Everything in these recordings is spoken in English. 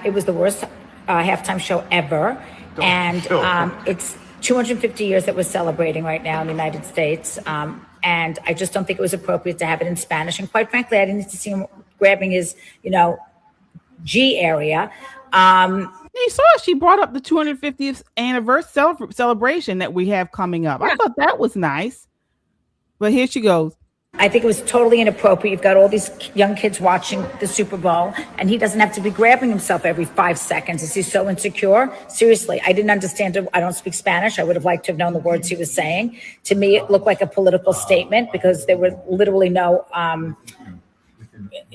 that it was the worst halftime show ever. And it's 250 years that we're celebrating right now in the United States. And I just don't think it was appropriate to have it in Spanish. And quite frankly, I didn't need to see him grabbing his, G area. You saw she brought up the 250th anniversary celebration that we have coming up. Yeah. I thought that was nice. But here she goes. I think it was totally inappropriate. You've got all these young kids watching the Super Bowl, and he doesn't have to be grabbing himself every 5 seconds. Is he so insecure? Seriously, I didn't understand it. I don't speak Spanish. I would have liked to have known the words he was saying. To me, it looked like a political statement because there were literally no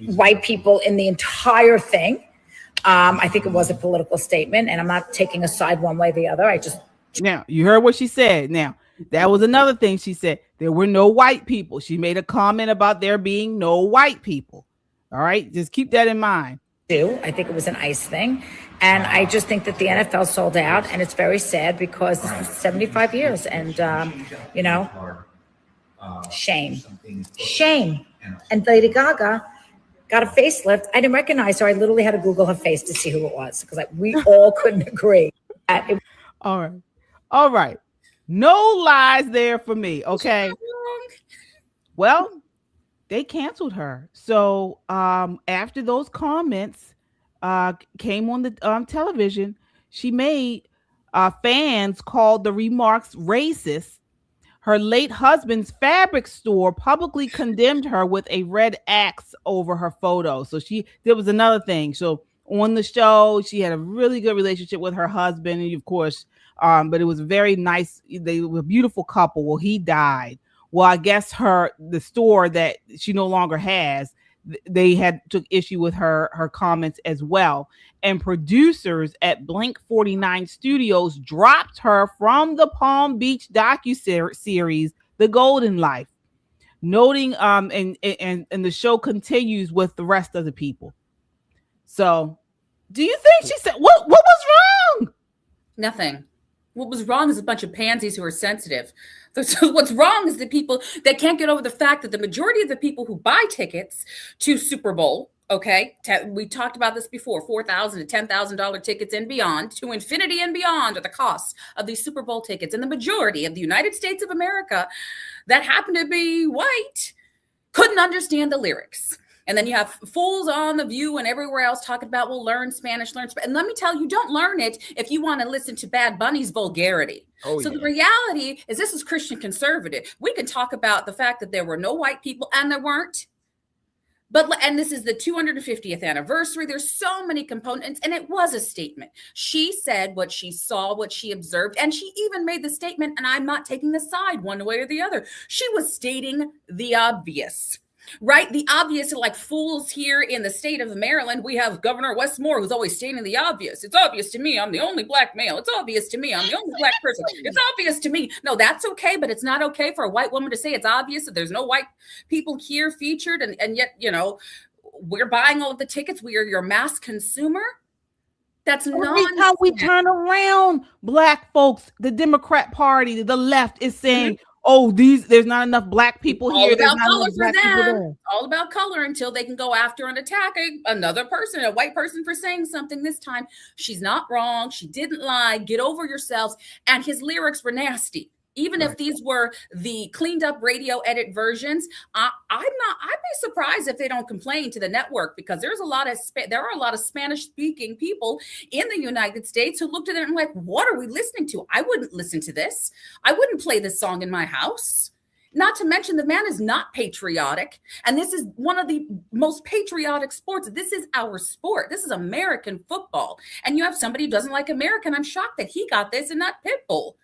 white people in the entire thing. I think it was a political statement, and I'm not taking a side one way or the other. Now, you heard what she said. Now, that was another thing she said. There were no white people. She made a comment about there being no white people. All right, just keep that in mind. I think it was an ICE thing. And I just think that the NFL sold out, and it's very sad because this is 75 years. And, shame. And Lady Gaga got a facelift. I didn't recognize her. I literally had to Google her face to see who it was because we all couldn't agree. All right. No lies there for me. Okay. Well, they canceled her. So after those comments came on the television, she made fans called the remarks racist. Her late husband's fabric store publicly condemned her with a red X over her photo. So there was another thing. So on the show, she had a really good relationship with her husband, and of course, but it was very nice. They were a beautiful couple. Well, he died. Well, I guess the store that she no longer has, they took issue with her comments as well. And producers at Blink 49 Studios dropped her from the Palm Beach docuseries, The Golden Life, noting and the show continues with the rest of the people. So, do you think she said what was wrong? Nothing. What was wrong is a bunch of pansies who are sensitive. So what's wrong is the people that can't get over the fact that the majority of the people who buy tickets to Super Bowl, okay, we talked about this before, $4,000 to $10,000 tickets and beyond, to infinity and beyond are the costs of these Super Bowl tickets. And the majority of the United States of America that happen to be white couldn't understand the lyrics. And then you have fools on The View and everywhere else talking about, well, learn Spanish. And let me tell you, don't learn it if you want to listen to Bad Bunny's vulgarity. The reality is this is Christian conservative. We can talk about the fact that there were no white people, and there weren't. And this is the 250th anniversary. There's so many components, and it was a statement. She said what she saw, what she observed, and she even made the statement, and I'm not taking a side one way or the other. She was stating the obvious. Right? The obvious, like fools here in the state of Maryland, we have Governor Westmore who's always stating the obvious. It's obvious to me I'm the only black male. It's obvious to me I'm the only black person. It's obvious to me. No, that's okay, but it's not okay for a white woman to say it's obvious that there's no white people here featured, and yet, we're buying all of the tickets. We are your mass consumer. That's not how we turn around black folks. The Democrat Party, the left is saying, there's not enough black people here. All about color for them. All about color until they can go after and attack another person, a white person, for saying something. This time, she's not wrong. She didn't lie. Get over yourselves. And his lyrics were nasty. Even if these were the cleaned up radio edit versions, I'd be surprised if they don't complain to the network, because there are a lot of Spanish speaking people in the United States who looked at it and like, what are we listening to? I wouldn't listen to this. I wouldn't play this song in my house. Not to mention the man is not patriotic. And this is one of the most patriotic sports. This is our sport. This is American football. And you have somebody who doesn't like American. I'm shocked that he got this and not Pitbull.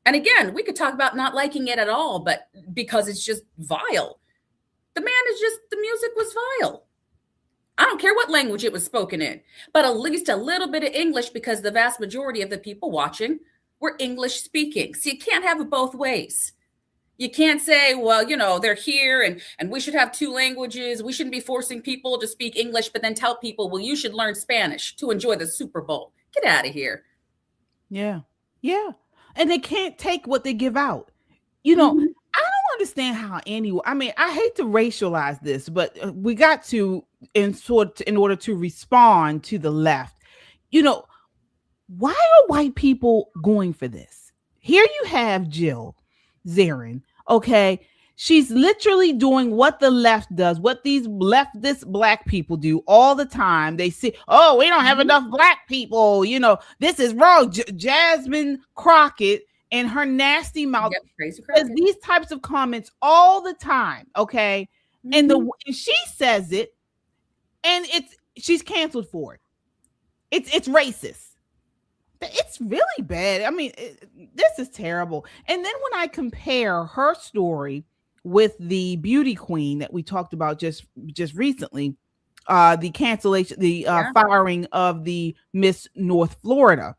And again, we could talk about not liking it at all, but because it's just vile. The music was vile. I don't care what language it was spoken in, but at least a little bit of English, because the vast majority of the people watching were English speaking. So you can't have it both ways. You can't say, well, they're here and we should have two languages. We shouldn't be forcing people to speak English, but then tell people, well, you should learn Spanish to enjoy the Super Bowl. Get out of here. Yeah. And they can't take what they give out. I don't understand how anyone, I hate to racialize this, but we got to, in order to respond to the left. why are white people going for this? Here you have Jill Zarin, okay? She's literally doing what the left does, what these leftist black people do all the time. They say, oh, we don't have enough black people. This is wrong. Jasmine Crockett and her nasty mouth says these types of comments all the time, okay? And she says it, and she's canceled for it. It's racist. It's really bad. I mean, this is terrible. And then when I compare her story with the beauty queen that we talked about just recently, the cancellation, the firing of the Miss North Florida,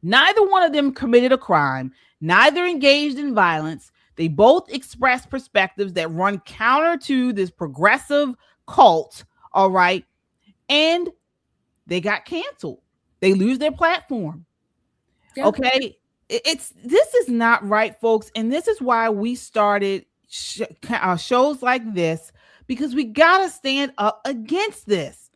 neither one of them committed a crime, neither engaged in violence. They both expressed perspectives that run counter to this progressive cult, all right? And they got canceled. They lose their platform. Yeah. Okay. This is not right, folks. And this is why we started shows like this, because we got to stand up against this.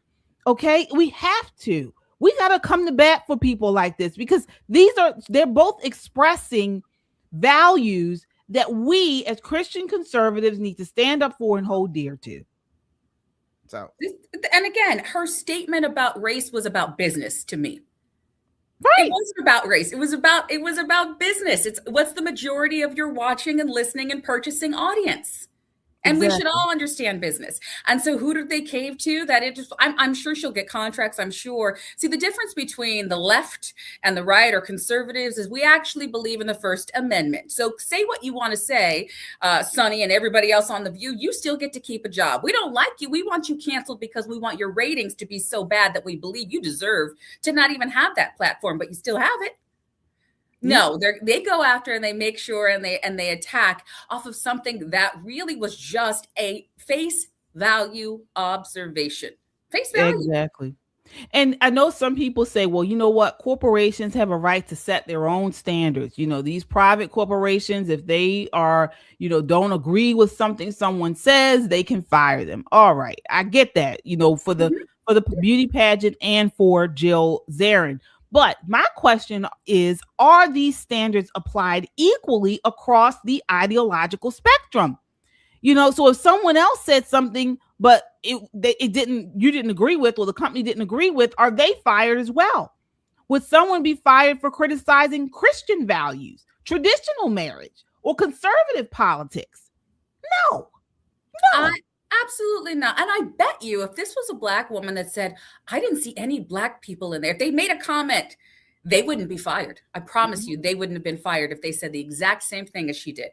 Okay. We have to. We got to come to bat for people like this, because they're both expressing values that we as Christian conservatives need to stand up for and hold dear to. So, and again, her statement about race was about business to me. Right. It wasn't about race. It was about business. It's what's the majority of your watching and listening and purchasing audience. And we should all understand business. And so who did they cave to? I'm sure she'll get contracts. I'm sure. See, the difference between the left and the right or conservatives is we actually believe in the First Amendment. So say what you want to say, Sonny and everybody else on The View, you still get to keep a job. We don't like you. We want you canceled because we want your ratings to be so bad that we believe you deserve to not even have that platform, but you still have it. No, they go after and they make sure and they attack off of something that really was just a face value observation. Face value. Exactly. And I know some people say, well, you know what? Corporations have a right to set their own standards. These private corporations, if they are, don't agree with something someone says, they can fire them. All right. I get that, for the beauty pageant and for Jill Zarin. But my question is, are these standards applied equally across the ideological spectrum? So if someone else said something, but you didn't agree with, or the company didn't agree with, are they fired as well? Would someone be fired for criticizing Christian values, traditional marriage, or conservative politics? No. Absolutely not. And I bet you if this was a black woman that said, I didn't see any black people in there, if they made a comment, they wouldn't be fired. I promise you, they wouldn't have been fired if they said the exact same thing as she did.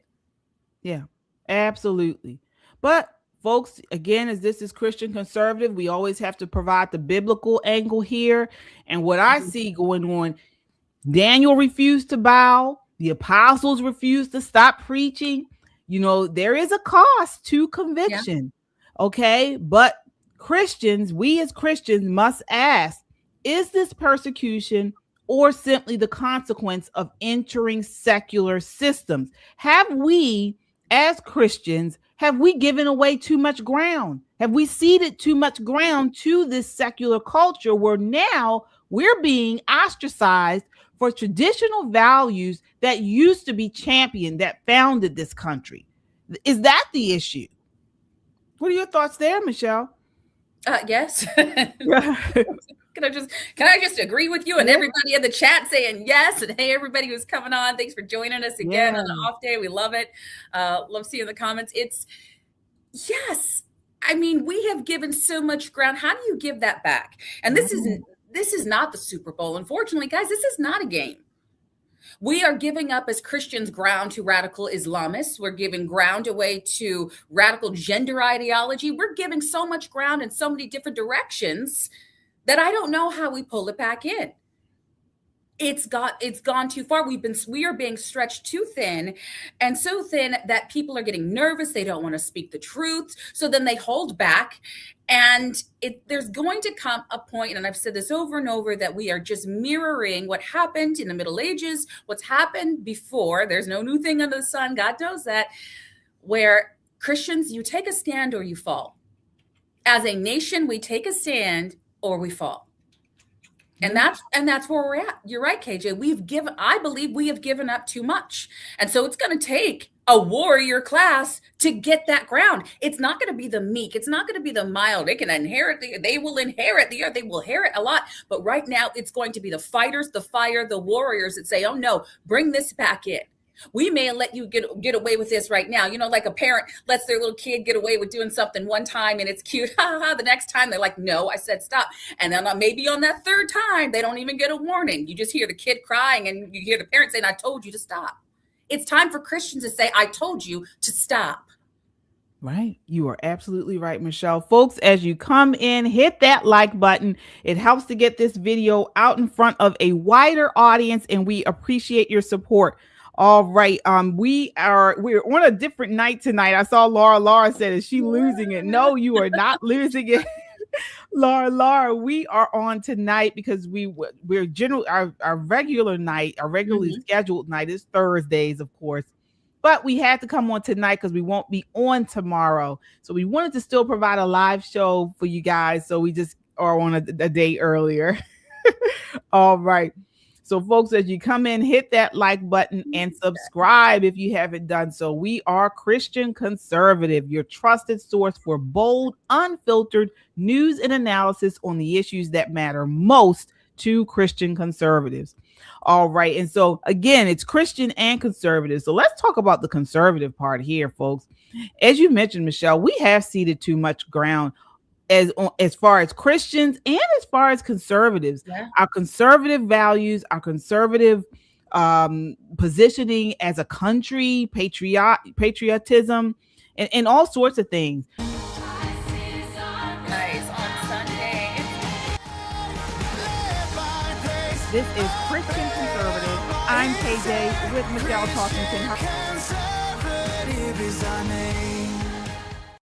Yeah, absolutely. But folks, again, as this is Christian conservative, we always have to provide the biblical angle here. And what I see going on, Daniel refused to bow. The apostles refused to stop preaching. There is a cost to conviction. Yeah. Okay, but we as Christians must ask, is this persecution or simply the consequence of entering secular systems? Have we, as Christians, given away too much ground? Have we ceded too much ground to this secular culture where now we're being ostracized for traditional values that used to be championed, that founded this country? Is that the issue? What are your thoughts there, Michelle? Yes. Can I just agree with you and everybody in the chat saying yes? And hey, everybody who's coming on, thanks for joining us again on the off day. We love it. Love seeing the comments. Yes. I mean, we have given so much ground. How do you give that back? And this is not the Super Bowl. Unfortunately, guys, this is not a game. We are giving up as Christians ground to radical Islamists. We're giving ground away to radical gender ideology. We're giving so much ground in so many different directions that I don't know how we pull it back in. It's gone too far. We are being stretched too thin, and so thin that people are getting nervous. They don't want to speak the truth. So then they hold back. And there's going to come a point, and I've said this over and over, that we are just mirroring what happened in the Middle Ages, what's happened before. There's no new thing under the sun. God knows that. Where Christians, you take a stand or you fall. As a nation, we take a stand or we fall. And that's where we're at. You're right, KJ. I believe we have given up too much. And so it's going to take a warrior class to get that ground. It's not going to be the meek. It's not going to be the mild. They will inherit the earth. They will inherit a lot. But right now it's going to be the fighters, the fire, the warriors that say, oh no, bring this back in. We may let you get away with this right now. Like a parent lets their little kid get away with doing something one time and it's cute. The next time they're like, no, I said stop. And then maybe on that third time, they don't even get a warning. You just hear the kid crying and you hear the parent saying, I told you to stop. It's time for Christians to say, I told you to stop. Right. You are absolutely right, Michelle. Folks, as you come in, hit that like button. It helps to get this video out in front of a wider audience, and we appreciate your support. All right. We're on a different night tonight. I saw Laura said, is she losing it? No, you are not losing it. Laura, we are on tonight because we're generally our regular night, our regularly scheduled night is Thursdays, of course. But we had to come on tonight because we won't be on tomorrow. So we wanted to still provide a live show for you guys. So we just are on a day earlier. All right. So folks, as you come in, hit that like button and subscribe if you haven't done so. We are Christian Conservative, your trusted source for bold, unfiltered news and analysis on the issues that matter most to Christian conservatives. All right. And so again, it's Christian and conservative. So let's talk about the conservative part here, folks. As you mentioned, Michelle, we have ceded too much ground as far as Christians and as far as conservatives. Yeah. Our conservative values, our conservative positioning as a country, patriotism, and all sorts of things. This is Christian Conservative. I'm KJ with Michelle Talkington.